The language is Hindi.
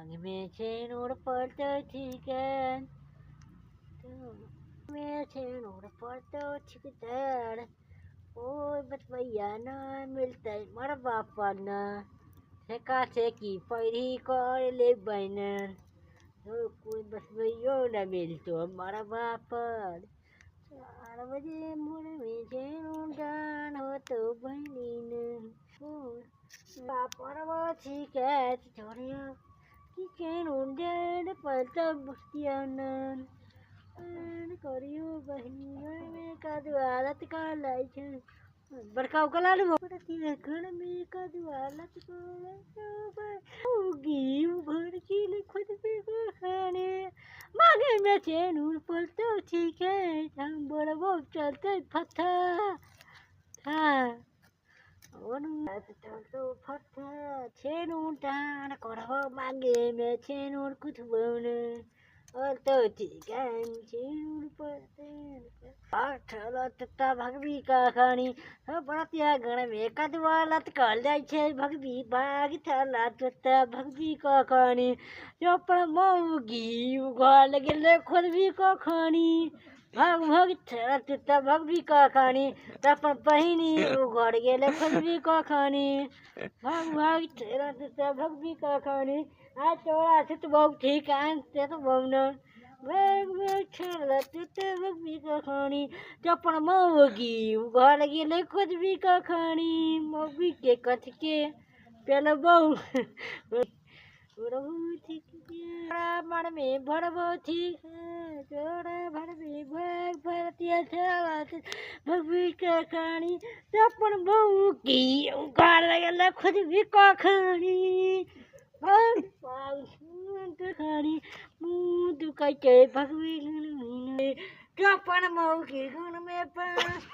में छेनोड़ पड़तो ठिकान में छेनोड़ पड़तो ठिकान ओय बतवैया ना मिलते मर बापा ना ठेका ठेकी पैरी कर ले बैनर कोई बतवैयो ना मिलतो मर बापर 4 बजे मोड़ में छेनोड़ डान हो तो बहनीन बापर वो ठिकान छोड़िया छेनोड़ डान पड़तो बुस्तियानन करियो बहनिया में कदवालत का लाई छे बड़का उकला लो बड़की घर में कदवालत को उगी भर की ले खुद पे को खाने मांगे में छेनूर पलतो ठीक है हम बड़ा बहुत चलते फत्था हाँ और चलतो फत्था छेनूर टान करहो मांगे में छेनूर कुछ बोने और तो ठीक है छेनूर पलते आठलत भगवी का खानी बड़तिया गण में कदवालत कल जाय छे भगवी बाग थलत भगवी का खानी चोपड़ मौगी उगाल गेले खुदवी का खानी भग भग थलत भगवी का खानी तपन पहिनी उगड़ गेले खुदवी का खानी भग भग थलत भगवी का खानी आ तोरा से तो बहुत ठीक है तो बोलना भग भग थलत भगवी का खानी चपन मौगी उगड़ गेले खुदवी का खानी मौगी के कथ के पहले बहु मन में भरबो ठीक है जोड़ा भर में भाग भरतिया थलत भगवी का खानी चपन मौगी उगड़ गेले खुदवी का खानी खानी मुँह दुखाई के भगवी चौपन मऊ की गुण में पास